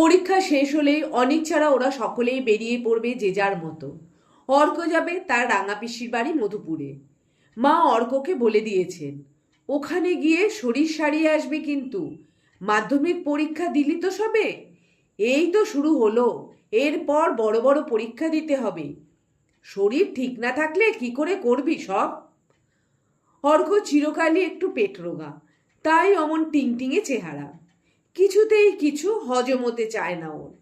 পরীক্ষা শেষ হলেই অনিক ছাড়া ওরা সকলেই বেরিয়ে পড়বে যে যার মতো। অর্ক যাবে তার রাঙা পিসির বাড়ি মধুপুরে। মা অর্ককে বলে দিয়েছেন, ওখানে গিয়ে শরীর সারিয়ে আসবে, কিন্তু মাধ্যমিক পরীক্ষা দিলি তো সবে, এই তো শুরু হলো, এরপর বড় বড় পরীক্ষা দিতে হবে। শরীর ঠিক না থাকলে কি করে করবি সব? অর্ক চিরকালই একটু পেটরোগা, তাই অমন টিংটিঙে চেহারা। কিছুতেই কিছু হজম হতে চায় না ওর।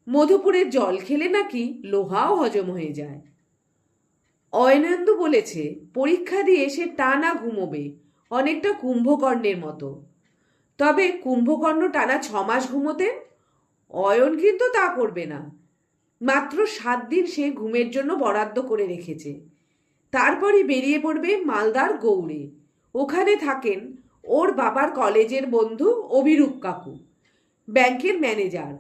মধুপুরের জল খেলে নাকি লোহাও হজম হয়ে যায়। অয়নেন্দু বলেছে পরীক্ষা দিয়ে সে টানা ঘুমোবে, অনেকটা কুম্ভকর্ণের মতো। তবে কুম্ভকর্ণ টানা 6 মাস ঘুমোতেন, অয়ন কিন্তু তা করবে না। মাত্র 7 দিন সে ঘুমের জন্য বরাদ্দ করে রেখেছে। তারপরই বেরিয়ে পড়বে মালদার গৌড়ে। ওখানে থাকেন ওর বাবার কলেজের বন্ধু অভিরূপ কাকু, ব্যাংকের ম্যানেজার।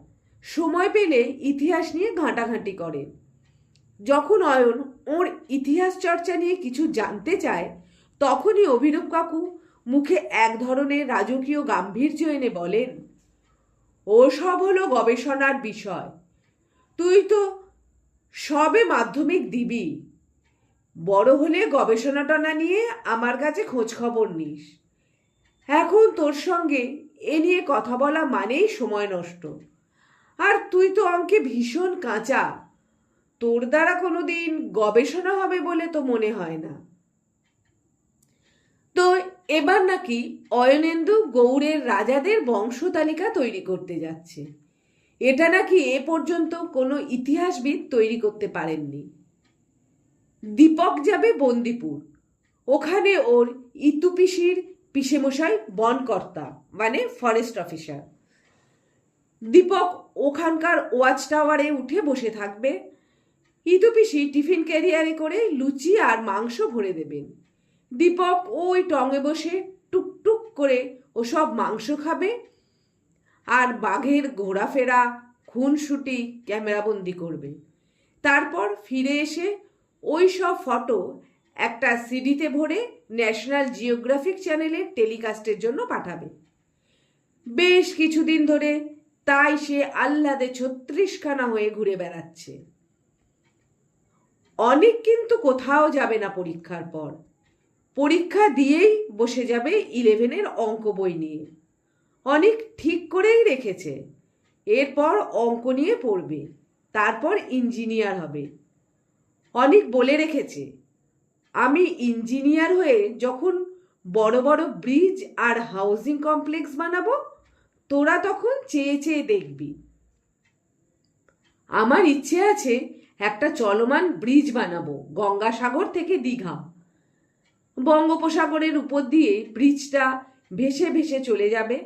সময় পেলে ইতিহাস নিয়ে ঘাঁটাঘাঁটি করেন। যখন অয়ন ওর ইতিহাস চর্চা নিয়ে কিছু জানতে চায়, তখনই অভিরূপ কাকু মুখে এক ধরনের রাজকীয় গাম্ভীর্য এনে বলেন, ও সব হলো গবেষণার বিষয়। তুই তো সবে মাধ্যমিক দিবি, বড় হলে গবেষণা টনা নিয়ে আমার কাছে খোঁজ খবর নিস। এখন তোর সঙ্গে এ নিয়ে কথা বলা মানেই সময় নষ্ট। আর তুই তো অঙ্কে ভীষণ কাঁচা, তোর দ্বারা কোনোদিন গবেষণা হবে বলে তো মনে হয় না। তো এবার নাকি অয়নেন্দু গৌড়ের রাজাদের বংশ তালিকা তৈরি করতে যাচ্ছে। এটা নাকি এ পর্যন্ত কোনো ইতিহাসবিদ তৈরি করতে পারেননি। দীপক যাবে বন্দিপুর, ওখানে ওর ইতুপিসির পিসেমশাই বনকর্তা, মানে ফরেস্ট অফিসার। দীপক ওখানকার ওয়াচ টাওয়ারে উঠে বসে থাকবে। ইতুপিসি টিফিন ক্যারিয়ারে করে লুচি আর মাংস ভরে দেবেন। দীপক ওই টঙে বসে টুকটুক করে ওসব মাংস খাবে আর বাঘের ঘোরাফেরা খুনসুটি ক্যামেরাবন্দি করবে। তারপর ফিরে এসে ওই সব ফটো একটা সিডিতে ভরে ন্যাশনাল জিওগ্রাফিক চ্যানেলের টেলিকাস্টের জন্য পাঠাবে। বেশ কিছুদিন ধরে তাই সে আহ্লাদে 36খানা হয়ে ঘুরে বেড়াচ্ছে। অনেক কিন্তু কোথাও যাবে না পরীক্ষার পর। পরীক্ষা দিয়েই বসে যাবে 11-এর অঙ্ক বই নিয়ে। অনেক ঠিক করেই রেখেছে, এরপর অঙ্ক নিয়ে পড়বে, তারপর ইঞ্জিনিয়ার হবে। অনেক বলে রেখেছে, আমি ইঞ্জিনিয়ার হয়ে যখন বড় বড় ব্রিজ আর হাউজিং কমপ্লেক্স বানাবো, তোরা তখন চেয়ে চেয়ে দেখবি। আমার ইচ্ছে আছে একটা চলমান ব্রিজ বানাবো গঙ্গাসাগর থেকে দীঘা। বঙ্গোপসাগরের উপর দিয়ে ব্রিজটা ভেসে ভেসে চলে যাবে।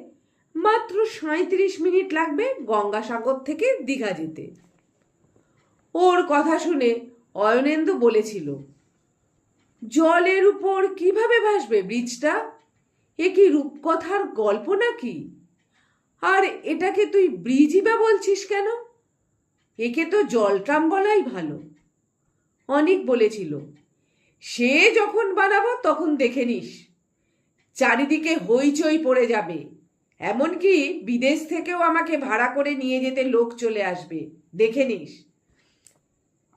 মাত্র 37 মিনিট লাগবে গঙ্গাসাগর থেকে দীঘা যেতে। ওর কথা শুনে অয়নেন্দু বলেছিল, জলের উপর কিভাবে ভাসবে ব্রিজটা? এ কি রূপকথার গল্প নাকি? আর এটাকে তুই ব্রিজই বা বলছিস কেন? একে তো জলট্রাম বলাই ভালো। অনেক বলেছিল, সে যখন বানাবো তখন দেখে নিস, চারিদিকে হইচই পড়ে যাবে, এমনকি বিদেশ থেকেও আমাকে ভাড়া করে নিয়ে যেতে লোক চলে আসবে, দেখে নিস।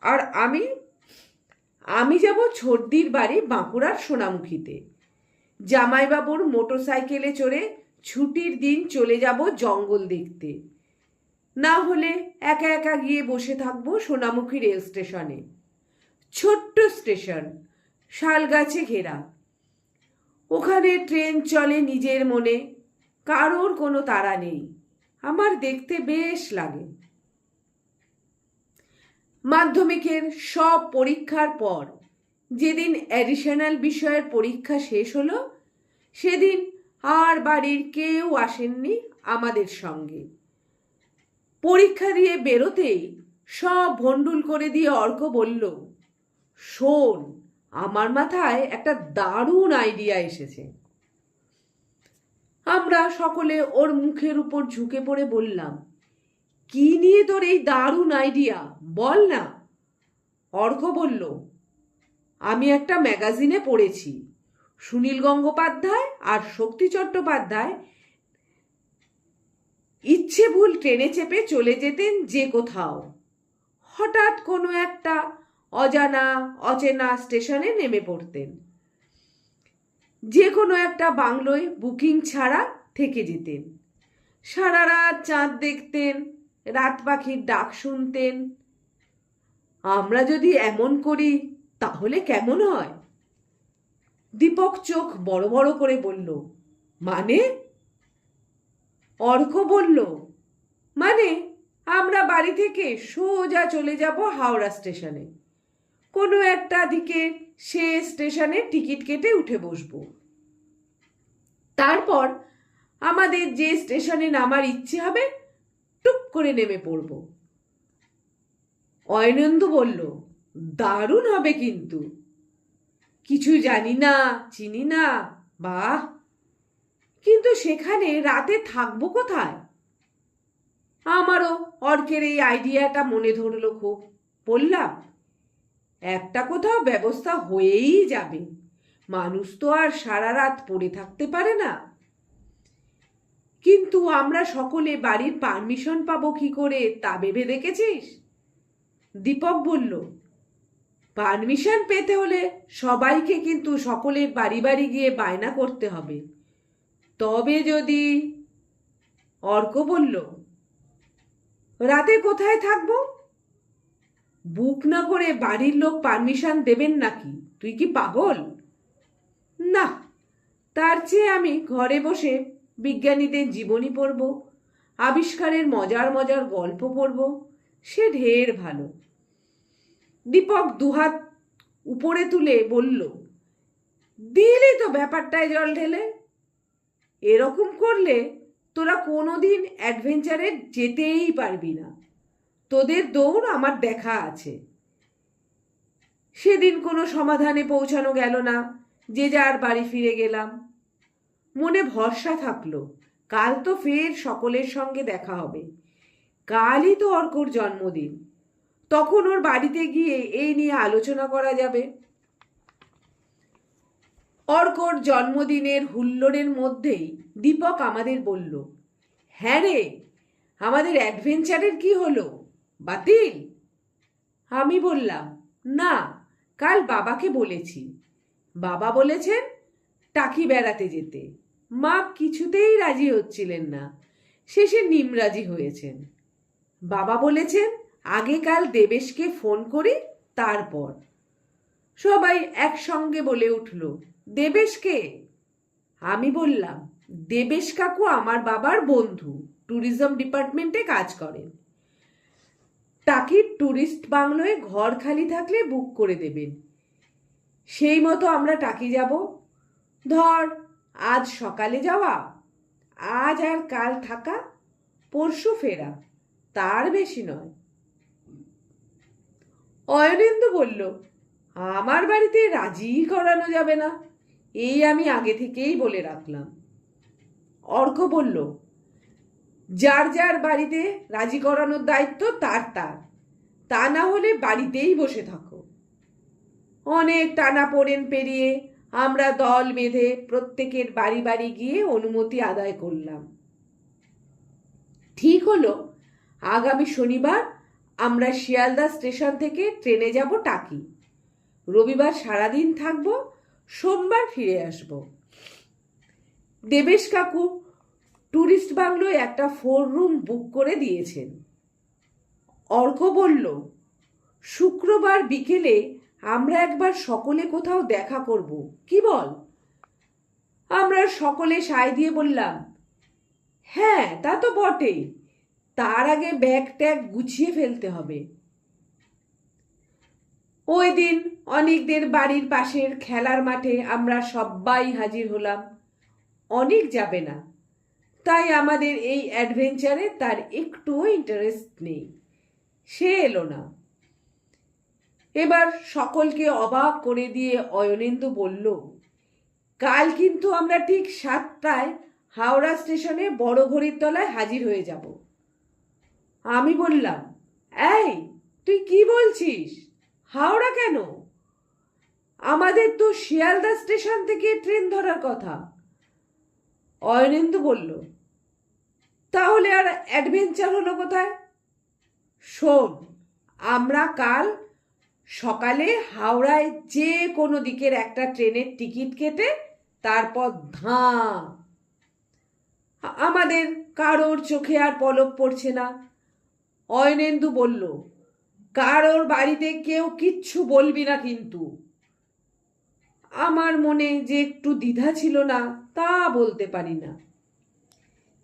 আর আমি যাব ছোটদির বাড়ি বাঁকুড়ার সোনামুখীতে। জামাইবাবুর মোটরসাইকেলে চড়ে ছুটির দিন চলে যাব জঙ্গল দেখতে। না হলে একা একা গিয়ে বসে থাকবো সোনামুখী রেল স্টেশনে। ছোট্ট স্টেশন, শাল গাছে ঘেরা। ওখানে ট্রেন চলে নিজের মনে, কারোর কোনো তাড়া নেই। আমার দেখতে বেশ লাগে। মাধ্যমিকের সব পরীক্ষার পর যেদিন অ্যাডিশনাল বিষয়ের পরীক্ষা শেষ হলো, সেদিন আর বাড়ির কেউ আসেননি আমাদের সঙ্গে। পরীক্ষা দিয়ে বেরোতেই সব ভণ্ডুল করে দিয়ে অর্ক বলল, শোন, আমার মাথায় একটা দারুণ আইডিয়া এসেছে। আমরা সকলে ওর মুখের উপর ঝুঁকে পড়ে বললাম, কি নিয়ে তোর এই দারুণ আইডিয়া, বল না। অর্ক বলল, আমি একটা ম্যাগাজিনে পড়েছি, সুনীল গঙ্গোপাধ্যায় আর শক্তি চট্টোপাধ্যায় ইচ্ছে ভুল ট্রেনে চেপে চলে যেতেন যে কোথাও। হঠাৎ কোনো একটা অজানা অচেনা স্টেশনে নেমে পড়তেন। যে কোনো একটা বাংলোয় বুকিং ছাড়া থেকে যেতেন। সারা রাত চাঁদ দেখতেন, রাত পাখির ডাক শুনতেন। আমরা যদি এমন করি তাহলে কেমন হয়? দীপক চোখ বড় বড় করে বলল, মানে? অর্ক বলল, মানে আমরা বাড়ি থেকে সোজা চলে যাব হাওড়া স্টেশনে। কোনো একটা দিকে সে স্টেশনে টিকিট কেটে উঠে বসবো। তারপর আমাদের যে স্টেশনে নামার ইচ্ছে হবে টুক করে নেমে পড়ব। অয়নেন্দু বলল, দারুণ হবে কিন্তু। কিছু জানি না, চিনি না, বাহ! কিন্তু সেখানে রাতে থাকবো কোথায়? আমারও অর্কের এই আইডিয়াটা মনে ধরলো খুব। বললাম, একটা কোথাও ব্যবস্থা হয়েই যাবে। মানুষ তো আর সারা রাত পড়ে থাকতে পারে না। কিন্তু আমরা সকলে বাড়ির পারমিশন পাবো কি করে তা ভেবে দেখেছিস? দীপক বলল, পারমিশন পেতে হলে সবাইকে কিন্তু সকলের বাড়ি বাড়ি গিয়ে বায়না করতে হবে। তবে যদি... অর্ক বলল, রাতে কোথায় থাকবো? বুক না করে বাড়ির লোক পারমিশন দেবেন নাকি? তুই কি পাগল? না, তার চেয়ে আমি ঘরে বসে বিজ্ঞানীদের জীবনী পড়ব, আবিষ্কারের মজার মজার গল্প পড়ব, সে ঢের ভালো। দীপক দুহাত উপরে তুলে বলল, দিলি তো ব্যাপারটায় জল ঢেলে। এরকম করলে তোরা কোনোদিন অ্যাডভেঞ্চারে যেতেই পারবি না। তোদের দৌড় আমার দেখা আছে। সেদিন কোনো সমাধানে পৌঁছানো গেল না, যে যার বাড়ি ফিরে গেলাম। মনে ভরসা থাকলো, কাল তো ফের সকলের সঙ্গে দেখা হবে। কালই তো অর্কর জন্মদিন, তখন ওর বাড়িতে গিয়ে এই নিয়ে আলোচনা করা যাবে। অর্কর জন্মদিনের হুল্লোড়ের মধ্যেই দীপক আমাদের বলল, হ্যাঁ রে, আমাদের অ্যাডভেঞ্চারের কি হলো? বাতিল? আমি বললাম, না, কাল বাবাকে বলেছি। বাবা বলেছেন টাকি বেড়াতে যেতে। মা কিছুতেই রাজি হচ্ছিলেন না, শেষে নিমরাজি হয়েছেন। বাবা বলেছেন আগে কাল দেবেশকে ফোন করি, তারপর। সবাই একসঙ্গে বলে উঠল, দেবেশকে? আমি বললাম, দেবেশ কাকু আমার বাবার বন্ধু, ট্যুরিজম ডিপার্টমেন্টে কাজ করেন। টাকির ট্যুরিস্ট বাংলোয় ঘর খালি থাকলে বুক করে দেবেন। সেই মতো আমরা টাকি যাব। ধর আজ সকালে যাওয়া, আজ আর কাল থাকা, পরশু ফেরা, তার বেশি নয়। অয়নেন্দু বলল, আমার বাড়িতে রাজি করানো যাবে না, এই আমি আগে থেকেই বলে রাখলাম। অর্ক বলল, যার যার বাড়িতে রাজি করানোর দায়িত্ব তার তার, তা না হলে বাড়িতেই বসে থাকো। অনেক টানাপোড়েন পেরিয়ে আমরা দল বেঁধে প্রত্যেকের বাড়ি বাড়ি গিয়ে অনুমতি আদায় করলাম। ঠিক হলো আগামী শনিবার আমরা শিয়ালদা স্টেশন থেকে ট্রেনে যাব টাকি। রবিবার সারাদিন থাকবো, সোমবার ফিরে আসব। দেবেশ কাকু ট্যুরিস্ট বাংলোয় একটা 4 রুম বুক করে দিয়েছেন। অর্ক বলল, শুক্রবার বিকেলে আমরা একবার সকলে কোথাও দেখা করব, কি বল? আমরা সকলে সায় দিয়ে বললাম, হ্যাঁ তা তো বটেই, তার আগে ব্যাগ ট্যাগ গুছিয়ে ফেলতে হবে। ওই দিন অনিকদের বাড়ির পাশের খেলার মাঠে আমরা সবাই হাজির হলাম। অনিক যাবে না, তাই আমাদের এই অ্যাডভেঞ্চারে তার একটুও ইন্টারেস্ট নেই, সে এলো না। এবার সকলকে অবাক করে দিয়ে অয়নেন্দু বলল, কাল কিন্তু আমরা ঠিক 7টায় হাওড়া স্টেশনে বড় ঘড়ির তলায় হাজির হয়ে যাব। আমি বললাম, এই তুই কি বলছিস? হাওড়া কেন? আমাদের তো শিয়ালদা স্টেশন থেকে ট্রেন ধরার কথা। অয়নেন্দু বলল, তাহলে আর অ্যাডভেঞ্চার হলো কোথায়? শোন, আমরা কাল সকালে হাওড়ায় যে কোনো দিকের একটা ট্রেনের টিকিট কেটে তারপর ধাঁ। আমাদের কারোর চোখে আর পলক পড়ছে না। অয়নেন্দু বলল, কারোর বাড়িতে কেউ কিচ্ছু বলবি না কিন্তু। আমার মনে যে একটু দ্বিধা ছিল না তা বলতে পারি না,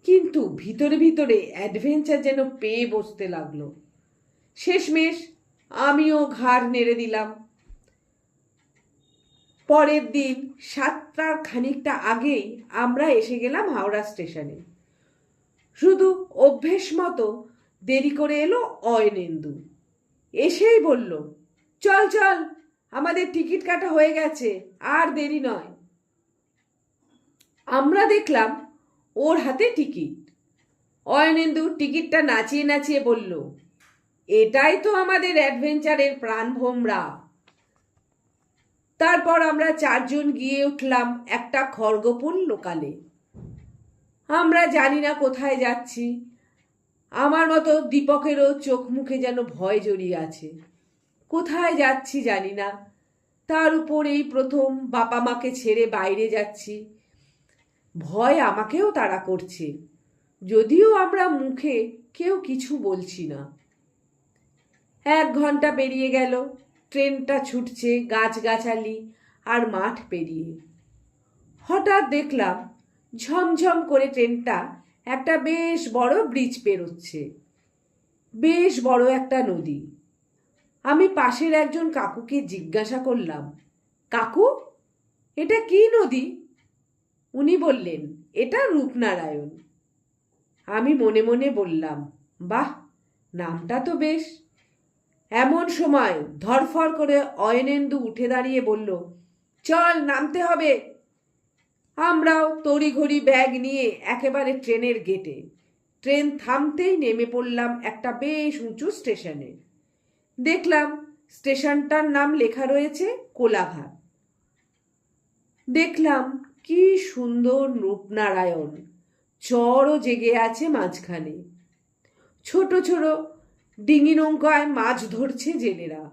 কিন্তু ভিতরে ভিতরে অ্যাডভেঞ্চার যেন পেয়ে বসতে লাগলো। শেষমেশ আমিও ঘাড় নেড়ে দিলাম। পরের দিন 7টার খানিকটা আগেই আমরা এসে গেলাম হাওড়া স্টেশনে। শুধু অভ্যেস মতো দেরি করে এলো অয়নেন্দু। এসেই বলল, চল চল, আমাদের টিকিট কাটা হয়ে গেছে, আর দেরি নয়। আমরা দেখলাম ওর হাতে টিকিট। অয়নেন্দু টিকিটটা নাচিয়ে নাচিয়ে বলল, এটাই তো আমাদের অ্যাডভেঞ্চারের প্রাণভোমরা। তারপর আমরা 4জন গিয়ে উঠলাম একটা খড়গপুর লোকালে। আমরা জানি না কোথায় যাচ্ছি। আমার মতো দীপকেরও চোখ মুখে যেন ভয় জড়িয়ে আছে। কোথায় যাচ্ছি জানি না, তার উপর এই প্রথম বাবা মাকে ছেড়ে বাইরে যাচ্ছি। ভয় আমাকেও তাড়া করছে, যদিও আমরা মুখে কেউ কিছু বলছি না। 1 ঘন্টা পেরিয়ে গেল। ট্রেনটা ছুটছে গাছগাছালি আর মাঠ পেরিয়ে। হঠাৎ দেখলাম ঝমঝম করে ট্রেনটা একটা বেশ বড় ব্রিজ পেরোচ্ছে। বেশ বড় একটা নদী। আমি পাশের একজন কাকুকে জিজ্ঞাসা করলাম, কাকু, এটা কি নদী? উনি বললেন, এটা রূপনারায়ণ। আমি মনে মনে বললাম, বাহ, নামটা তো বেশ। এমন সময় ধরফর করে অয়নেন্দু উঠে দাঁড়িয়ে বলল, চল, নামতে হবে। আমরাও তড়িঘড়ি ব্যাগ নিয়ে একেবারে ট্রেনের গেটে। ট্রেন থামতেই নেমে পড়লাম একটা বেশ উঁচু স্টেশনে। দেখলাম স্টেশনটার নাম লেখা রয়েছে কোলাঘাট। দেখলাম কি সুন্দর রূপনারায়ণ, চরও জেগে আছে মাঝখানে। ছোট ছোট ডিঙি নৌকায় মাছ ধরছে জেলেরা।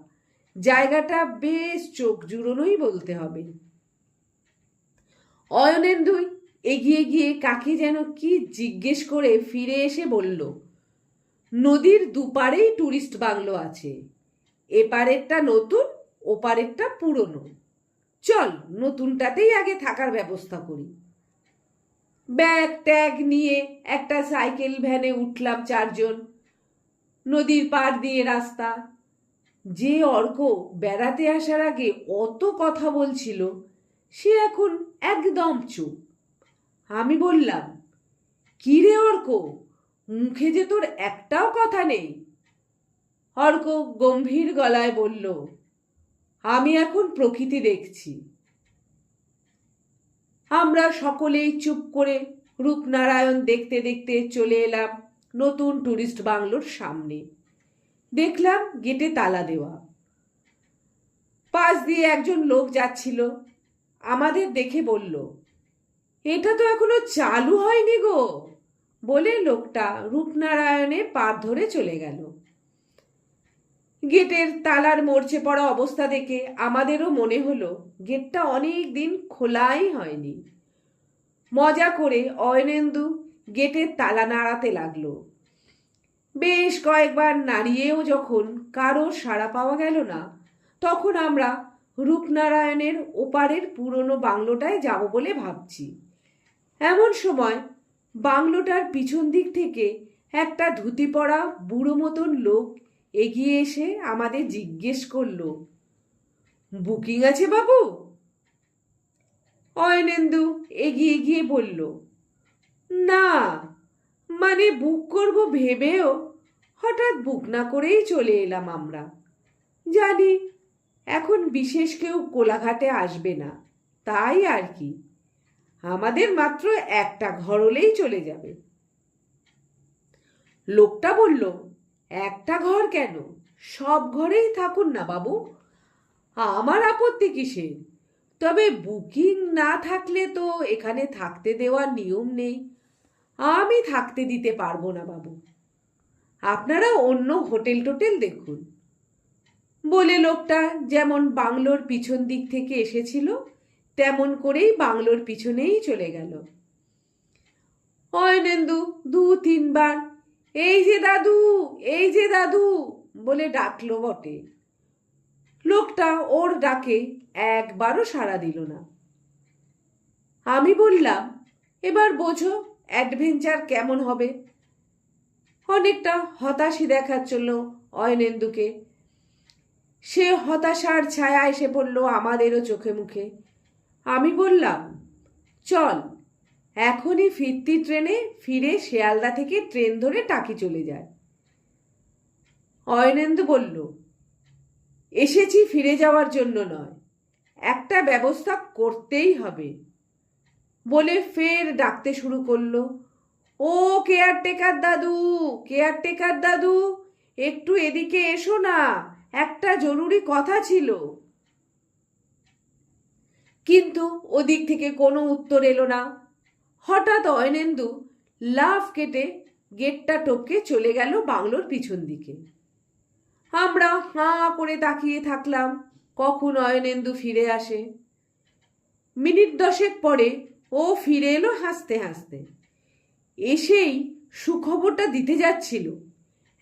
জায়গাটা বেশ চোখ জুড়োনোই বলতে হবে। অয়নেন্দু এগিয়ে গিয়ে কাকে যেন কি জিজ্ঞেস করে ফিরে এসে বলল, নদীর দুপারেই টুরিস্ট বাংলো আছে। এপারেরটা নতুন, ওপারেরটা পুরনো। চল, নতুনটাতেই আগে থাকার ব্যবস্থা করি। ব্যাগ ট্যাগ নিয়ে একটা সাইকেল ভ্যানে উঠলাম 4জন। নদীর পাড় দিয়ে রাস্তা। যে অর্ক বেড়াতে আসার আগে অত কথা বলছিল, সে এখন একদম চুপ। আমি বললাম, কি রে অর্ক, মুখে যে তোর একটাও কথা নেই? অর্ক গম্ভীর গলায় বলল, আমি এখন প্রকৃতি দেখছি। আমরা সকলেই চুপ করে রূপনারায়ণ দেখতে দেখতে চলে এলাম নতুন টুরিস্ট বাংলোর সামনে। দেখলাম গেটে তালা দেওয়া। পাশ দিয়ে একজন লোক যাচ্ছিল। আমাদের দেখে বলল, এটা তো এখনো চালু হয়নি গো, বলে লোকটা রূপনারায়ণে পার ধরে চলে গেল। গেটের তালার মরচে পড়া অবস্থা দেখে আমাদেরও মনে হলো গেটটা অনেক দিন খোলাই হয়নি। মজা করে অয়নেন্দু গেটের তালা নাড়াতে লাগলো। বেশ কয়েকবার নাড়িয়েও যখন কারো সাড়া পাওয়া গেল না, তখন আমরা রূপনারায়ণের ওপারের পুরনো বাংলোটায় যাব বলে ভাবছি। এমন সময় বাংলোটার পিছন দিক থেকে একটা ধুতি পরা বুড়ো মতন লোক এগিয়ে এসে আমাদের জিজ্ঞেস করলো, বুকিং আছে বাবু? অয়নেন্দু এগিয়ে গিয়ে বলল, না, মানে বুক করব ভেবেও হঠাৎ বুক না করেই চলে এলাম আমরা। জানি এখন বিশেষ কেউ কোলাঘাটে আসবে না, তাই আর কি। আমাদের মাত্র একটা ঘর হলেই চলে যাবে। লোকটা বলল, একটা ঘর কেন, সব ঘরেই থাকুন না বাবু, আমার আপত্তি কিসের? তবে বুকিং না থাকলে তো এখানে থাকতে দেওয়ার নিয়ম নেই। আমি থাকতে দিতে পারবো না বাবু, আপনারা অন্য হোটেল টোটেল দেখুন, বলে লোকটা যেমন বাংলোর পিছন দিক থেকে এসেছিল তেমন করেই বাংলোর পিছনেই চলে গেল। অয়নেন্দু 2-3 বার এই যে দাদু, এই যে দাদু বলে ডাকলো বটে, লোকটা ওর ডাকে একবারও সাড়া দিল না। আমি বললাম, এবার বোঝো অ্যাডভেঞ্চার কেমন হবে। অনেকটা হতাশই দেখাচ্ছিল অয়নেন্দুকে। সে হতাশার ছায়া এসে পড়ল আমাদেরও চোখে মুখে। আমি বললাম, চল এখনই ফিরতি ট্রেনে ফিরে শিয়ালদা থেকে ট্রেন ধরে টাকি চলে যায়। অয়নেন্দু বলল, এসেছি ফিরে যাওয়ার জন্য নয়, একটা ব্যবস্থা করতেই হবে, বলে ফের ডাকতে শুরু করলো, ও কেয়ারটেকার দাদু, কেয়ারটেকার দাদু, একটু এদিকে এসো না, একটা জরুরি কথা ছিল। কিন্তু ওদিক থেকে কোনো উত্তর এলো না। হঠাৎ অয়নেন্দু লাফ কেটে গেটটা টপকে চলে গেল বাংলোর পিছন দিকে। আমরা হাঁ করে তাকিয়ে থাকলাম কখন অয়নেন্দু ফিরে আসে। মিনিট 10 পরে ও ফিরে এলো হাসতে হাসতে। এসেই সুখবরটা দিতে যাচ্ছিল,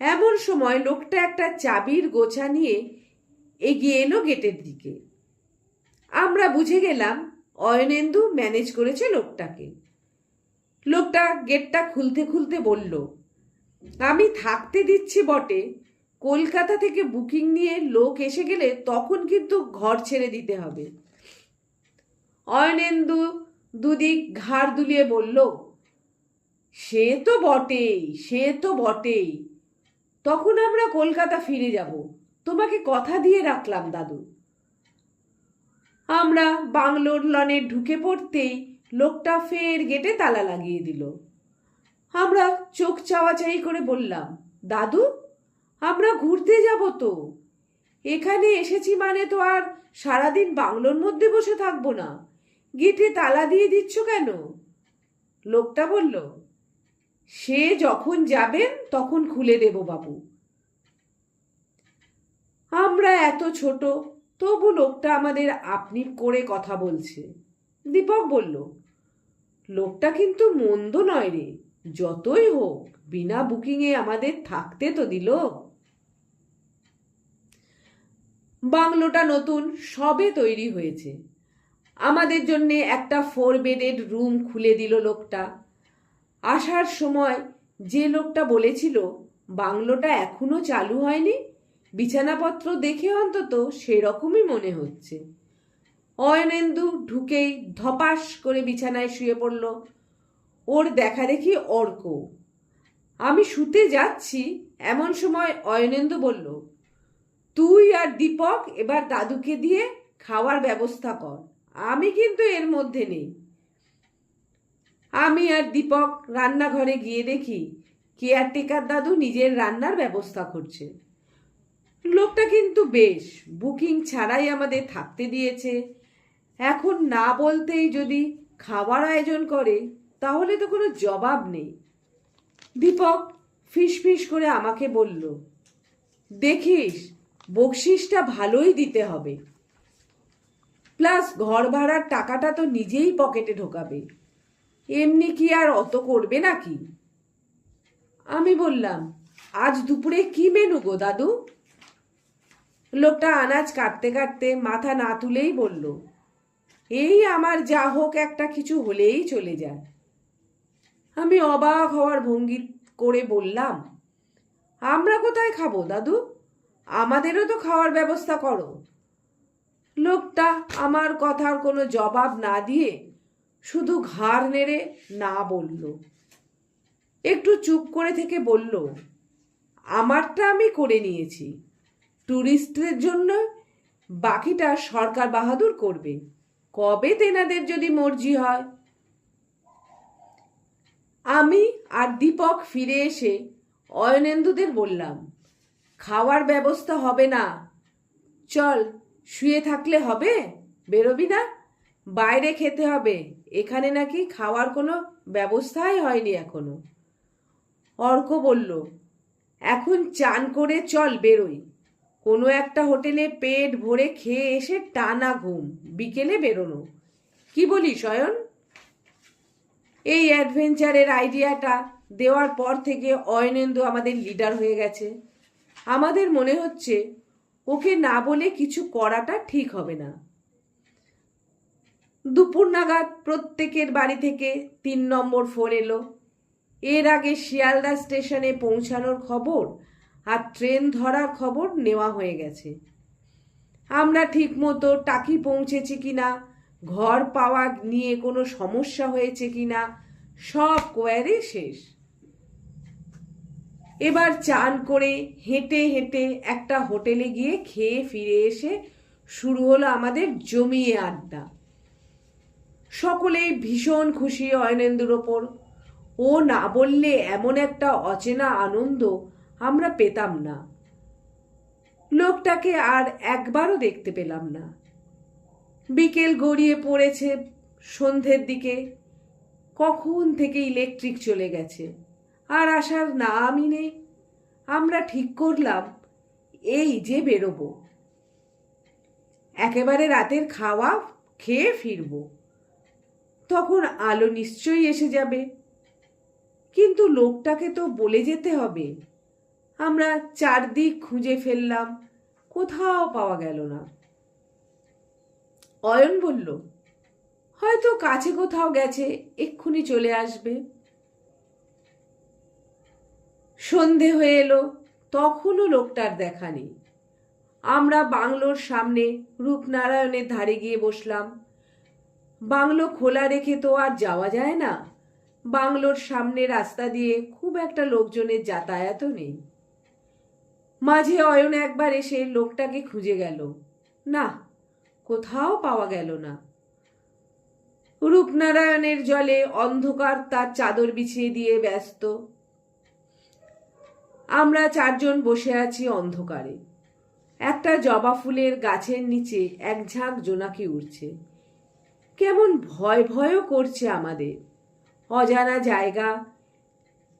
এমন সময় লোকটা একটা চাবির গোছা নিয়ে এগিয়ে এলো গেটের দিকে। আমরা বুঝে গেলাম অয়নেন্দু ম্যানেজ করেছে লোকটাকে। লোকটা গেটটা খুলতে খুলতে বলল, আমি থাকতে দিচ্ছি বটে, কলকাতা থেকে বুকিং নিয়ে লোক এসে গেলে তখন কিন্তু ঘর ছেড়ে দিতে হবে। অয়নেন্দু দুদিক ঘাড় দুলিয়ে বলল, সে তো বটেই, সে তো বটেই, তখন আমরা কলকাতা ফিরে যাব, তোমাকে কথা দিয়ে রাখলাম দাদু। আমরা বাংলোর লনে ঢুকে পড়তেই লোকটা ফের গেটে তালা লাগিয়ে দিল। আমরা চোখ চাওয়াচাই করে বললাম, দাদু আমরা ঘুরতে যাব তো, এখানে এসেছি মানে তো আর সারাদিন বাংলোর মধ্যে বসে থাকবো না, গেটে তালা দিয়ে দিচ্ছ কেন? লোকটা বলল, সে যখন যাবেন তখন খুলে দেব বাবু। আমরা এত ছোট, তবু লোকটা আমাদের আপনি করে কথা বলছে। দীপক বলল, লোকটা কিন্তু মন্দ নয় রে, যতই হোক বিনা বুকিংয়ে আমাদের থাকতে তো দিল। বাংলোটা নতুন সবে তৈরি হয়েছে, আমাদের জন্য একটা 4 বেডের রুম খুলে দিল লোকটা। আসার সময় যে লোকটা বলেছিল বাংলোটা এখনো চালু হয়নি, বিছানাপত্র দেখে অন্তত সেরকমই মনে হচ্ছে। অয়নেন্দু ঢুকেই ধপাস করে বিছানায় শুয়ে পড়ল। ওর দেখা দেখি অর্ক। আমি শুতে যাচ্ছি এমন সময় অয়নেন্দু বলল, তুই আর দীপক এবার দাদুকে দিয়ে খাওয়ার ব্যবস্থা কর, আমি কিন্তু এর মধ্যে নেই। আমি আর দীপক রান্নাঘরে গিয়ে দেখি কেয়ারটেকার দাদু নিজের রান্নার ব্যবস্থা করছে। লোকটা কিন্তু বেশ, বুকিং ছাড়াই আমাদের থাকতে দিয়েছে। এখন না বলতেই যদি খাবার আয়োজন করে তাহলে তো কোনো জবাব নেই। দীপক ফিস করে আমাকে বলল, দেখিস বকশিসটা ভালোই দিতে হবে, প্লাস ঘর ভাড়ার টাকাটা তো নিজেই পকেটে ঢোকাবে, এমনি কি আর অত করবে নাকি? আমি বললাম, আজ দুপুরে কি মেনু গো দাদু? লোকটা আনাজ কাটতে কাটতে মাথা না তুলেই বলল, এই আমার যা হোক একটা কিছু হলেই চলে যায়। আমি অবাক হওয়ার ভঙ্গি করে বললাম, আমরা কোথায় খাবো দাদু, আমাদেরও তো খাওয়ার ব্যবস্থা করো। লোকটা আমার কথার কোনো জবাব না দিয়ে শুধু ঘাড় নেড়ে না বলল। একটু চুপ করে থেকে বলল, আমারটা আমি করে নিয়েছি, ট্যুরিস্টদের জন্য বাকিটা সরকার বাহাদুর করবে, কবে তেনাদের যদি মর্জি হয়। আমি আর দীপক ফিরে এসে অয়নেন্দুদের বললাম, খাওয়ার ব্যবস্থা হবে না, চল শুয়ে থাকলে হবে, বেরোবি না, বাইরে খেতে হবে, এখানে নাকি খাওয়ার কোনো ব্যবস্থাই হয়নি এখনো। অর্ক বলল, এখন চান করে চল বেরোই, কোনো একটা হোটেলে পেট ভরে খেয়ে এসে টানা ঘুম, বিকেলে বেরোনো। কি বলিস অয়ন? এই অ্যাডভেঞ্চারের আইডিয়াটা দেওয়ার পর থেকে অয়নেন্দু আমাদের লিডার হয়ে গেছে। আমাদের মনে হচ্ছে ওকে না বলে কিছু করাটা ঠিক হবে না। দুপুর নাগাদ প্রত্যেকের বাড়ি থেকে 3 নম্বর ফোন এলো। এর আগে শিয়ালদা স্টেশনে পৌঁছানোর খবর আর ট্রেন ধরার খবর নেওয়া হয়ে গেছে। আমরা ঠিকমতো টাকি পৌঁছেছি কিনা, ঘর পাওয়া নিয়ে কোনো সমস্যা হয়েছে কিনা, সব কোয়ারি শেষ। এবার চান করে হেঁটে হেঁটে একটা হোটেলে গিয়ে খেয়ে ফিরে এসে শুরু হলো আমাদের জমিয়ে আড্ডা। সকলেই ভীষণ খুশি অয়নেন্দুর ওপর। ও না বললে এমন একটা অচেনা আনন্দ আমরা পেতাম না। লোকটাকে আর একবারও দেখতে পেলাম না। বিকেল গড়িয়ে পড়েছে সন্ধ্যের দিকে। কখন থেকে ইলেকট্রিক চলে গেছে, আর আসার নামই নেই। আমরা ঠিক করলাম এই যে বেরোবো, একেবারে রাতের খাওয়া খেয়ে ফিরবো, তখন আলো নিশ্চয়ই এসে যাবে। কিন্তু লোকটাকে তো বলে যেতে হবে। আমরা চারদিক খুঁজে ফেললাম, কোথাও পাওয়া গেল না। অয়ন বলল, হয়তো কাছে কোথাও গেছে, এক্ষুনি চলে আসবে। সন্ধে হয়ে এলো, তখনও লোকটার দেখা নেই। আমরা বাংলোর সামনে রূপনারায়ণের ধারে গিয়ে বসলাম। বাংলো খোলা রেখে তো আর যাওয়া যায় না। বাংলোর সামনে রাস্তা দিয়ে খুব একটা লোকজনের যাতায়াতও নেই। মাঝে অয়ন একবার এসে লোকটাকে খুঁজে গেল, না, কোথাও পাওয়া গেল না। রূপনারায়ণের জলে অন্ধকার তার চাদর বিছিয়ে দিয়ে ব্যস্ত। আমরা 4 জন বসে আছি অন্ধকারে। একটা জবা ফুলের গাছের নিচে এক ঝাঁক জোনাকি উড়ছে। কেমন ভয় ভয়ও করছে আমাদের। অজানা জায়গা।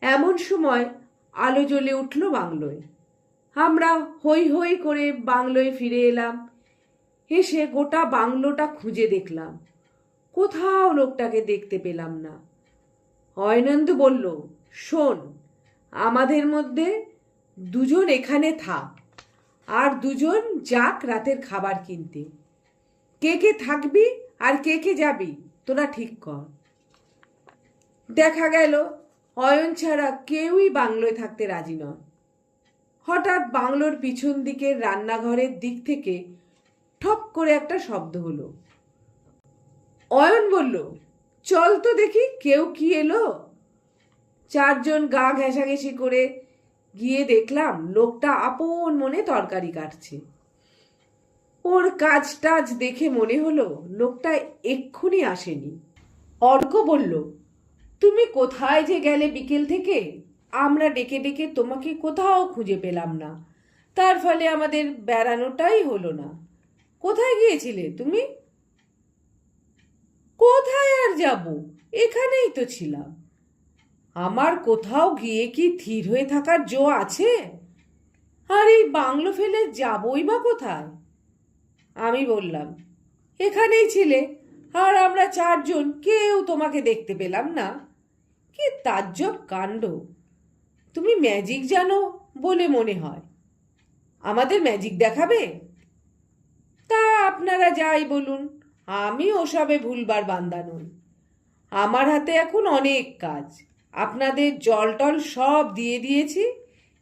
এমন সময় আলো জ্বলে উঠল বাংলোয়। আমরা হই হই করে বাংলোয় ফিরে এলাম। এসে গোটা বাংলোটা খুঁজে দেখলাম, কোথাও লোকটাকে দেখতে পেলাম না। অয়নন্দু বলল, শোন, আমাদের মধ্যে 2 জন এখানে থাক, আর 2 জন যাক রাতের খাবার কিনতে। কে কে থাকবি আর কে কে যাবি তোরা ঠিক কর। দেখা গেল অয়ন ছাড়া কেউই বাংলোয় থাকতে রাজি নয়। হঠাৎ বাংলোর পিছন দিকের রান্নাঘরের দিক থেকে ঠপ করে একটা শব্দ হলো। অয়ন বলল, চল তো দেখি কেউ কি এলো। 4 জন গা ঘেঁষাঘেঁষি করে গিয়ে দেখলাম লোকটা আপন মনে তরকারি কাটছে। ওর কাজ টাজ দেখে মনে হলো লোকটা এক্ষুনি আসেনি। অর্ক বলল, তুমি কোথায় যে গেলে বিকেল থেকে? আমরা ডেকে ডেকে তোমাকে কোথাও খুঁজে পেলাম না, তার ফলে আমাদের বেড়ানোটাই হলো না। কোথায় গিয়েছিলে তুমি? কোথায় আর যাব, এখানেই তো ছিলাম। আমার কোথাও গিয়ে কি থির হয়ে থাকার জো আছে? আর এই বাংলো ফেলে যাবই বা কোথায়? আমি বললাম, এখানেই ছিলে, আর আমরা 4 জন কেউ তোমাকে দেখতে পেলাম না। কি তাজ্জব কাণ্ড! তুমি ম্যাজিক জানো বলে মনে হয়। আমাদের ম্যাজিক দেখাবে? তা আপনারা যাই বলুন, আমি ওসবে ভুলবার বান্দা নই। আমার হাতে এখন অনেক কাজ। আপনাদের জল টল সব দিয়ে দিয়েছি,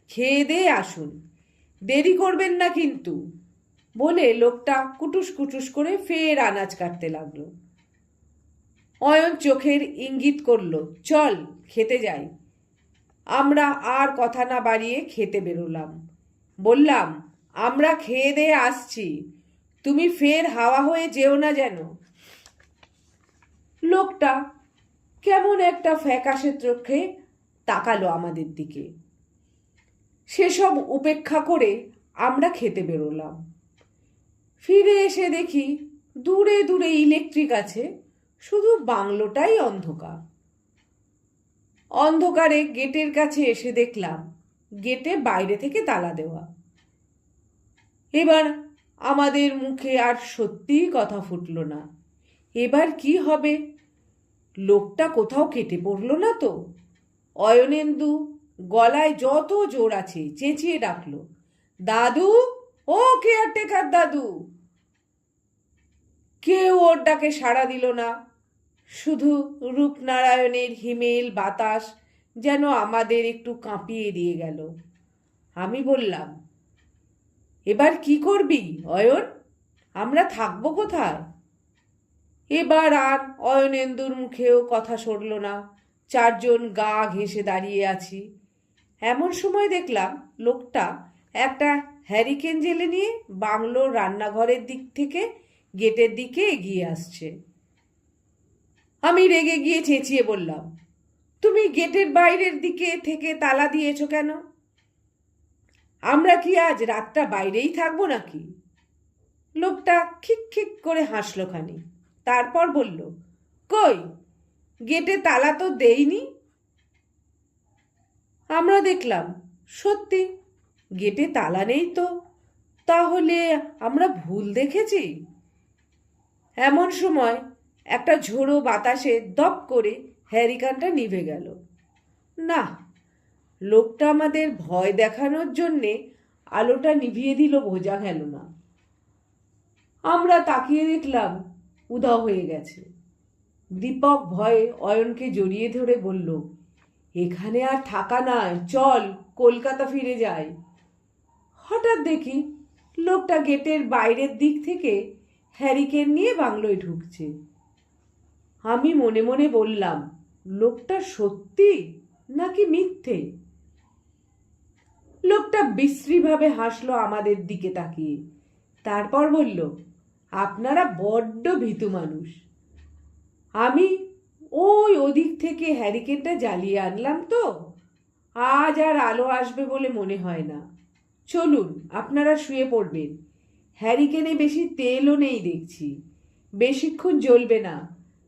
খেয়ে দিয়ে আসুন, দেরি করবেন না কিন্তু, বলে লোকটা কুটুস কুটুস করে ফের আনাজ কাটতে লাগলো। অয়ন চোখের ইঙ্গিত করল, চল খেতে যাই। আমরা আর কথা না বাড়িয়ে খেতে বেরোলাম। বললাম, আমরা খেয়ে দিয়ে আসছি, তুমি ফের হাওয়া হয়ে যেও না যেন। লোকটা কেমন একটা ফ্যাকাশে চোখে তাকালো আমাদের দিকে। সেসব উপেক্ষা করে আমরা খেতে বেরোলাম। ফিরে এসে দেখি দূরে দূরে ইলেকট্রিক আছে, শুধু বাংলোটাই অন্ধকার। অন্ধকারে গেটের কাছে এসে দেখলাম গেটে বাইরে থেকে তালা দেওয়া। এবার আমাদের মুখে আর সত্যিই কথা ফুটল না। এবার কি হবে? লোকটা কোথাও কেটে পড়ল না তো? অয়নেন্দু গলায় যত জোর আছে চেঁচিয়ে ডাকলো, দাদু, ও কেয়ারটেকার দাদু। কেউ ওর ডাকে সাড়া দিল না। শুধু রূপনারায়ণের হিমেল বাতাস যেন আমাদের একটু কাঁপিয়ে দিয়ে গেল। আমি বললাম, এবার কি করবি অয়ন? আমরা থাকবো কোথায়? এবার আর অয়নেন্দুর মুখেও কথা সরল না। চারজন গা ঘেঁষে দাঁড়িয়ে আছি। এমন সময় দেখলাম লোকটা একটা হ্যারিকেন জেলে নিয়ে বাংলোর রান্নাঘরের দিক থেকে গেটের দিকে এগিয়ে আসছে। আমি রেগে গিয়ে চেঁচিয়ে বললাম, তুমি গেটের বাইরের দিকে থেকে তালা দিয়েছো কেন? আমরা কি আজ রাতটা বাইরেই থাকবো নাকি? লোকটা খিক খিক করে হাসলো খানি, তারপর বলল, কই, গেটে তালা তো দেইনি। আমরা দেখলাম সত্যি গেটে তালা নেই তো। তাহলে আমরা ভুল দেখেছি? এমন সময় একটা ঝোড়ো বাতাসে দপ করে হ্যারিকেনটা নিভে গেল। না, লোকটা আমাদের ভয় দেখানোর জন্যে আলোটা নিভিয়ে দিল বোঝা গেল না। আমরা তাকিয়ে দেখলাম উধাও হয়ে গেছে। দীপক ভয়ে অয়নকে জড়িয়ে ধরে বলল, এখানে আর থাকা নয়, চল কলকাতা ফিরে যাই। হঠাৎ দেখি লোকটা গেটের বাইরের দিক থেকে হ্যারিকেন নিয়ে বাংলোয় ঢুকছে। আমি মনে মনে বললাম, লোকটা সত্যি নাকি মিথ্যে? লোকটা বিশ্রীভাবে হাসলো আমাদের দিকে তাকিয়ে, তারপর বলল, আপনারা বড্ড ভীতু মানুষ। আমি ওই ওদিক থেকে হ্যারিকেনটা জ্বালিয়ে আনলাম তো, আজ আর আলো আসবে বলে মনে হয় না। চলুন, আপনারা শুয়ে পড়বেন। হ্যারিকেনে বেশি তেলও নেই দেখছি, বেশিক্ষণ জ্বলবে না।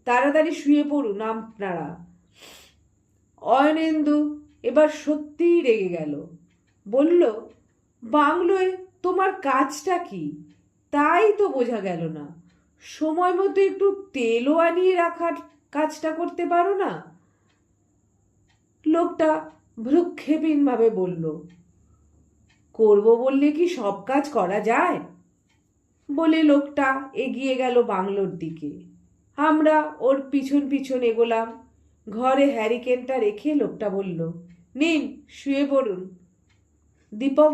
তাড়াতাড়ি শুয়ে পড়ুন আপনারা। অয়নেন্দু এবার সত্যিই রেগে গেল, বলল, বাংলোয় তোমার কাজটা কি তাই তো বোঝা গেল না। সময় মতো একটু তেলও আনিয়ে রাখার কাজটা করতে পারো না? লোকটা ভ্রুক্ষেপহীনভাবে বলল, করব বললে কি সব কাজ করা যায়? বলে লোকটা এগিয়ে গেল বাংলোর দিকে। আমরা ওর পিছন পিছন এগোলাম। ঘরে হ্যারিকেনটা রেখে লোকটা বলল, নিন শুয়ে পড়ুন। দীপক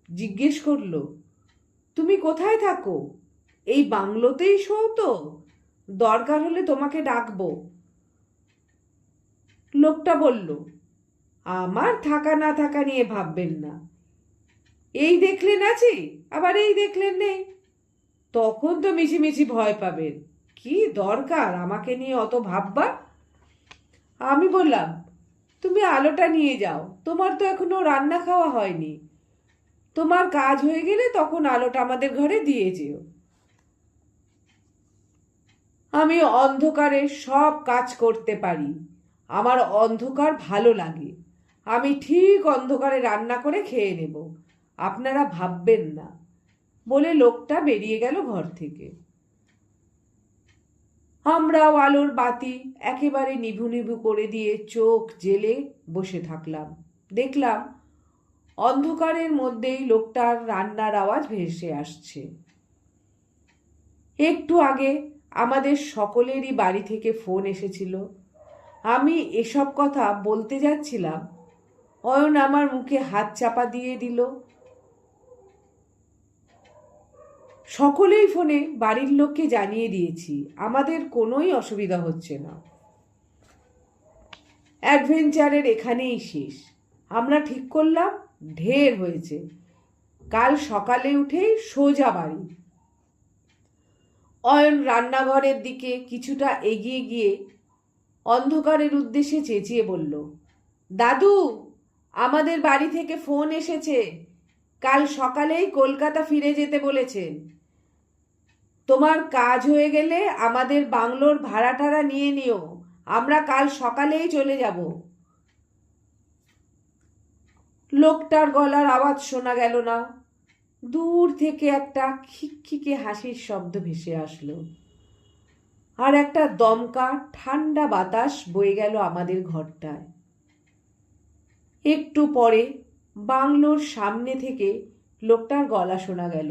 জিজ্ঞেস করল, তুমি কোথায় থাকো? এই বাংলোতেই শোও তো? দরকার হলে তোমাকে ডাকবো। লোকটা বলল, আমার থাকা না থাকা নিয়ে ভাববেন না। এই দেখলেন আছি, আবার এই দেখলেন নেই, তখন তো মিছিমিছি ভয় পাবেন। কি দরকার আমাকে নিয়ে অত ভাববার? আমি বললাম, তুমি আলোটা নিয়ে যাও, তোমার তো এখনো রান্না খাওয়া হয়নি। তোমার কাজ হয়ে গেলে তখন আলোটা আমাদের ঘরে দিয়ে যেও। আমি অন্ধকারে সব কাজ করতে পারি, আমার অন্ধকার ভালো লাগে। আমি ঠিক অন্ধকারে রান্না করে খেয়ে নেব, আপনারা ভাববেন না। বলে লোকটা বেরিয়ে গেল ঘর থেকে। আমরাও আলোর বাতি একেবারে নিভু নিভু করে দিয়ে চোখ জেলে বসে থাকলাম। দেখলাম অন্ধকারের মধ্যেই লোকটার রান্নার আওয়াজ ভেসে আসছে। একটু আগে আমাদের সকলেরই বাড়ি থেকে ফোন এসেছিল। আমি এসব কথা বলতে যাচ্ছিলাম, অয়ন আমার মুখে হাত চাপা দিয়ে দিল। সকলেই ফোনে বাড়ির লোককে জানিয়ে দিয়েছি, আমাদের কোনোই অসুবিধা হচ্ছে না। অ্যাডভেঞ্চারের এখানেই শেষ। আমরা ঠিক করলাম, ঢের হয়েছে, কাল সকালে উঠেই সোজা বাড়ি। অয়ন রান্নাঘরের দিকে কিছুটা এগিয়ে গিয়ে অন্ধকারের উদ্দেশ্যে চেঁচিয়ে বলল, দাদু, আমাদের বাড়ি থেকে ফোন এসেছে, কাল সকালেই কলকাতা ফিরে যেতে বলেছেন। তোমার কাজ হয়ে গেলে আমাদের বাংলোর ভাড়া টাড়া নিয়ে নিও, আমরা কাল সকালেই চলে যাব। লোকটার গলার আওয়াজ শোনা গেল না। দূর থেকে একটা খিকখিকে হাসির শব্দ ভেসে আসলো, আর একটা দমকা ঠান্ডা বাতাস বয়ে গেল আমাদের ঘরটায়। একটু পরে বাংলোর সামনে থেকে লোকটার গলা শোনা গেল,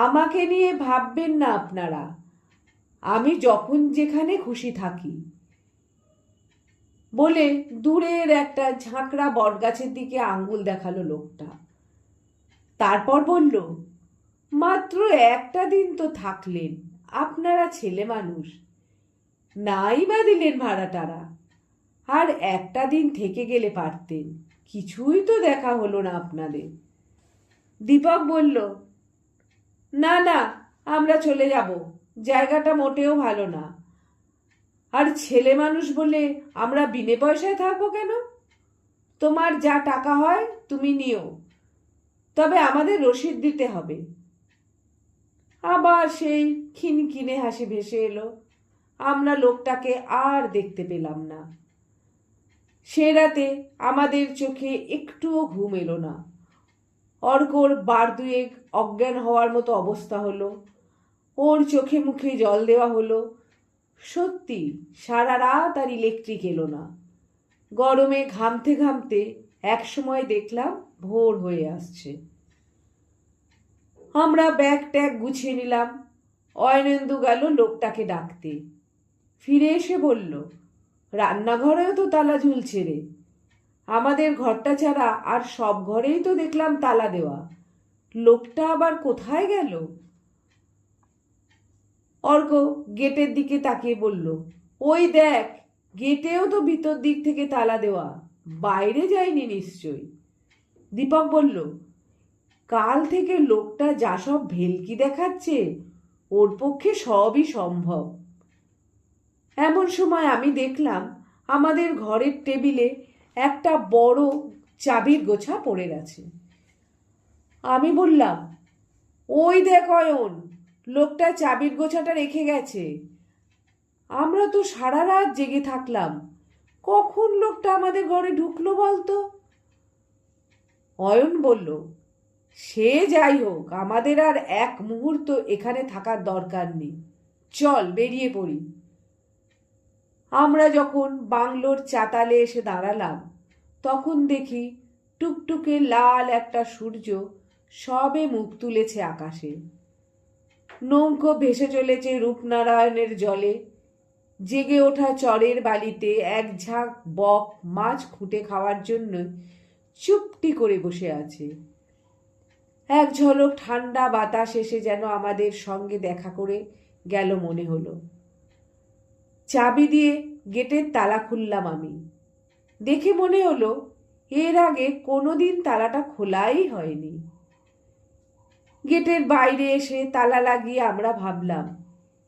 আমাকে নিয়ে ভাববেন না আপনারা, আমি যখন যেখানে খুশি থাকি, বলে দূরের একটা ঝাঁকড়া বটগাছের দিকে আঙ্গুল দেখালো লোকটা। তারপর বলল, মাত্র একটা দিন তো থাকলেন, আপনারা ছেলে মানুষ, নাই বা দিলেন ভাড়াটারা, আর একটা দিন থেকে গেলে পারতেন, কিছুই তো দেখা হলো না আপনাদের। দীপক বলল, না না, আমরা চলে যাব, জায়গাটা মোটেও ভালো না, আর ছেলে মানুষ বলে আমরা বিনে পয়সায় থাকবো কেন? তোমার যা টাকা হয় তুমি নিও, তবে আমাদের রসিদ দিতে হবে। আবার সেই খিনখিনে হাসি ভেসে এলো। আমরা লোকটাকে আর দেখতে পেলাম না। সে রাতে আমাদের চোখে একটুও ঘুম এলো না। অর্কর বার দুয়েক অজ্ঞান হওয়ার মতো অবস্থা হলো, ওর চোখে মুখে জল দেওয়া হলো। সত্যি সারা রাত আর ইলেকট্রিক এলো না। গরমে ঘামতে ঘামতে একসময় দেখলাম ভোর হয়ে আসছে। আমরা ব্যাগ ট্যাগ গুছিয়ে নিলাম। অয়নেন্দু গেল লোকটাকে ডাকতে। ফিরে এসে বলল, রান্নাঘরেও তো তালা ঝুলছে রে, আমাদের ঘরটা ছাড়া আর সব ঘরেই তো দেখলাম তালা দেওয়া, লোকটা আবার কোথায় গেল? অর্ক গেটের দিকে তাকিয়ে বলল, ওই দেখ, গেটেও তো ভিতর দিক থেকে তালা দেওয়া, বাইরে যায়নি নিশ্চয়ই। দীপক বলল, কাল থেকে লোকটা যা সব ভেলকি দেখাচ্ছে, ওর পক্ষে সবই সম্ভব। এমন সময় আমি দেখলাম আমাদের ঘরের টেবিলে একটা বড় চাবির গোছা পড়ে গেছে। আমি বললাম, ওই দেখ অয়ন, লোকটা চাবির গোছাটা রেখে গেছে। আমরা তো সারা রাত জেগে থাকলাম, কখন লোকটা আমাদের ঘরে ঢুকলো বলতো? অয়ন বলল, সে যাই হোক, আমাদের আর এক মুহূর্ত এখানে থাকার দরকার নেই, চল বেরিয়ে পড়ি। আমরা যখন বাংলোর চাতালে এসে দাঁড়ালাম, তখন দেখি টুকটুকে লাল একটা সূর্য সবে মুখ তুলেছে আকাশে। নৌকো ভেসে চলেছে রূপনারায়ণের জলে। জেগে ওঠা চরের বালিতে এক ঝাঁক বক মাছ খুঁটে খাওয়ার জন্য চুপটি করে বসে আছে। এক ঝলক ঠান্ডা বাতাস এসে যেন আমাদের সঙ্গে দেখা করে গেল মনে হলো। চাবি দিয়ে গেটের তালা খুললাম আমি। দেখে মনে হলো এর আগে কোনোদিন তালাটা খোলাই হয়নি। গেটের বাইরে এসে তালা লাগিয়ে আমরা ভাবলাম,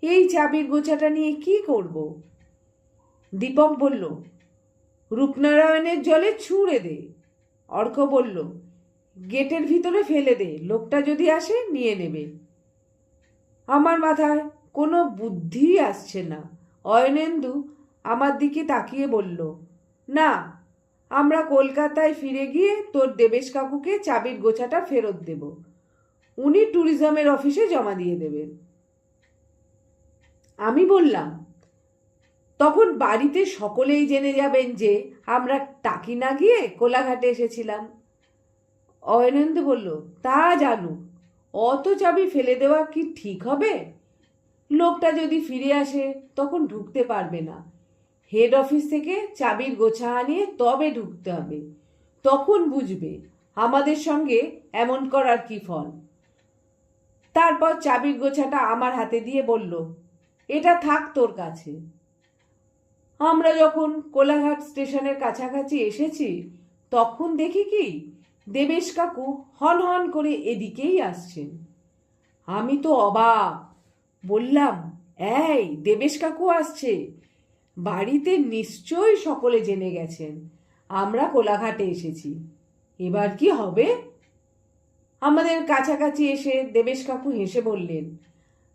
এই চাবির গোছাটা নিয়ে কি করব? দীপক বলল, রূপনারায়ণের জলে ছুঁড়ে দে। অর্ক বলল, গেটের ভিতরে ফেলে দে, লোকটা যদি আসে নিয়ে নেবে। আমার মাথায় কোনো বুদ্ধি আসছে না। অয়নেন্দু আমার দিকে তাকিয়ে বলল, না, আমরা কলকাতায় ফিরে গিয়ে তোর দেবেশ কাকুকে চাবির গোছাটা ফেরত দেব, উনি ট্যুরিজমের অফিসে জমা দিয়ে দেবেন। আমি বললাম, তখন বাড়িতে সকলেই জেনে যাবেন যে আমরা টাকি না গিয়ে কোলাঘাটে এসেছিলাম। অয়নেন্দু বলল, তা জানুক, অত চাবি ফেলে দেওয়া কি ঠিক হবে? লোকটা যদি ফিরে আসে তখন ঢুকতে পারবে না, হেড অফিস থেকে চাবির গোছা আনিয়ে তবে ঢুকতে হবে, তখন বুঝবে আমাদের সঙ্গে এমন করার কি ফল। তারপর চাবির গোছাটা আমার হাতে দিয়ে বলল, এটা থাক তোর কাছে। আমরা যখন কোলাঘাট স্টেশনের কাছাকাছি এসেছি, তখন দেখি কি দেবেশ কাকু হন হন করে এদিকেই আসছেন। আমি তো অবাক, বললাম, এই দেবেশ কাকু আসছে, বাড়িতে নিশ্চয়ই সকলে জেনে গেছেন আমরা কোলাঘাটে এসেছি, এবার কি হবে? আমাদের কাছাকাছি এসে দেবেশ কাকু হেসে বললেন,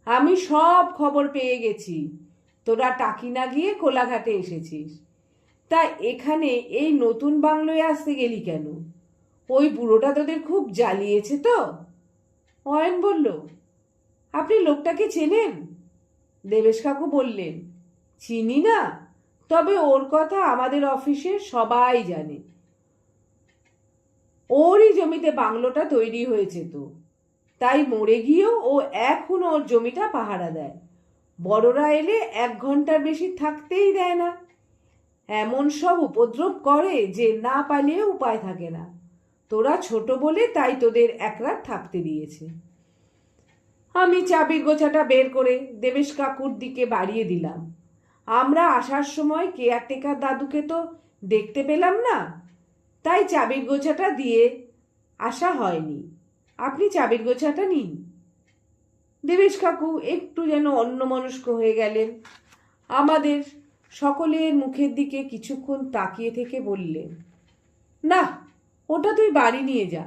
আমি সব খবর পেয়ে গেছি, তোরা টাকি না গিয়ে কোলাঘাটে এসেছিস, তা এখানে এই নতুন বাংলোয় আসতে গেলি কেন? ওই বুড়োটা তোদের খুব জ্বালিয়েছে তো? অয়ন বলল, আপনি লোকটাকে চেনেন? দেবেশ কাকু বললেন, চিনি না, তবে ওর কথা আমাদের অফিসে সবাই জানে। ওরই জমিতে বাংলোটা তৈরি হয়েছে তো, তাই মরে গিয়েও ও এখনো ওর জমিটা পাহারা দেয়। বড়রা এলে 1 ঘন্টার বেশি থাকতেই দেয় না। এমন সব উপদ্রব করে যে না পালিয়ে উপায় থাকে না। তোরা ছোট বলে তাই তোদের একরাত থাকতে দিয়েছে। আমি চাবির গোছাটা বের করে দেবেশ কাকুর দিকে বাড়িয়ে দিলাম। আমরা আসার সময় কেয়ারটেকার দাদুকে তো দেখতে পেলাম না, তাই চাবির গোছাটা দিয়ে আসা হয়নি। আপনি চাবির গোছাটা নিন। দেবেশ কাকু একটু যেন অন্যমনস্ক হয়ে গেলেন। আমাদের সকলের মুখের দিকে কিছুক্ষণ তাকিয়ে থেকে বললেন, না, ওটা তুই বাড়ি নিয়ে যা।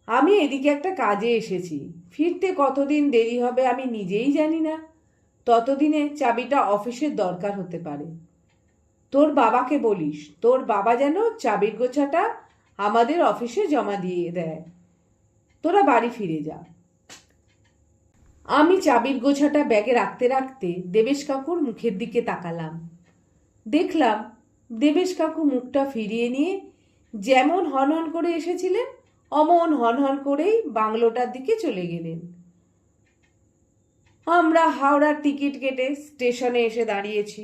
আমি এদিকে একটা কাজে এসেছি, ফিরতে কতদিন দেরি হবে আমি নিজেই জানি না। ততদিনে চাবিটা অফিসের দরকার হতে পারে। তোর বাবাকে বলিস তোর বাবা যেন চাবির গোছাটা আমাদের অফিসে জমা দিয়ে দেয়। তোরা বাড়ি ফিরে যা। আমি চাবির গোছাটা ব্যাগে রাখতে রাখতে দেবেশ কাকুর মুখের দিকে তাকালাম। দেখলাম দেবেশ কাকু মুখটা ফিরিয়ে নিয়ে যেমন হনহন করে এসেছিলেন অমন হনহন করেই বাংলোটার দিকে চলে গেলেন। আমরা হাওড়ার টিকিট কেটে স্টেশনে এসে দাঁড়িয়েছি।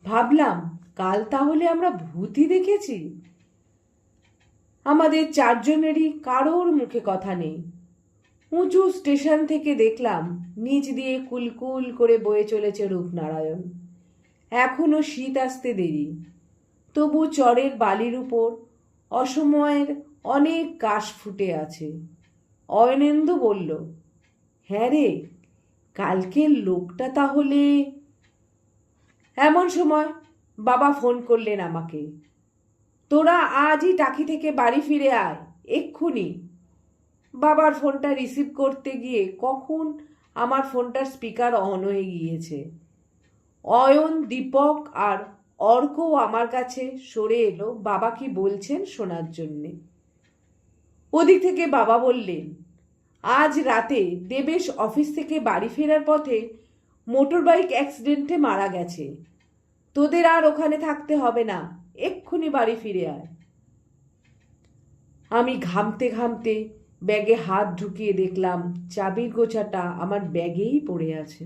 ভাবলাম, কাল তাহলে আমরা ভূতই দেখেছি। আমাদের 4জনেরই কারোর মুখে কথা নেই। উঁচু স্টেশন থেকে দেখলাম নিচ দিয়ে কুলকুল করে বয়ে চলেছে রূপনারায়ণ। এখনো শীত আসতে দেরি, তবু চরের বালির উপর অসময়ের অনেক কাশ ফুটে আছে। অয়নেন্দু বলল, হ্যাঁ রে, কালকের লোকটা তাহলে। এমন সময় বাবা ফোন করলেন আমাকে, তোরা আজই টাকি থেকে বাড়ি ফিরে আয়, এক্ষুনি। বাবার ফোনটা রিসিভ করতে গিয়ে কখন আমার ফোনটার স্পিকার অন হয়ে গিয়েছে। অয়ন, দীপক আর অর্কও আমার কাছে সরে এলো বাবা কি বলছেন শোনার জন্যে। ওদিক থেকে বাবা বললেন, আজ রাতে দেবেশ অফিস থেকে বাড়ি ফেরার পথে মোটর বাইক অ্যাক্সিডেন্টে মারা গেছে। তোদের আর ওখানে থাকতে হবে না, এক্ষুনি বাড়ি ফিরে আয়। আমি ঘামতে ঘামতে ব্যাগে হাত ঢুকিয়ে দেখলাম চাবির গোছাটা আমার ব্যাগেই পড়ে আছে।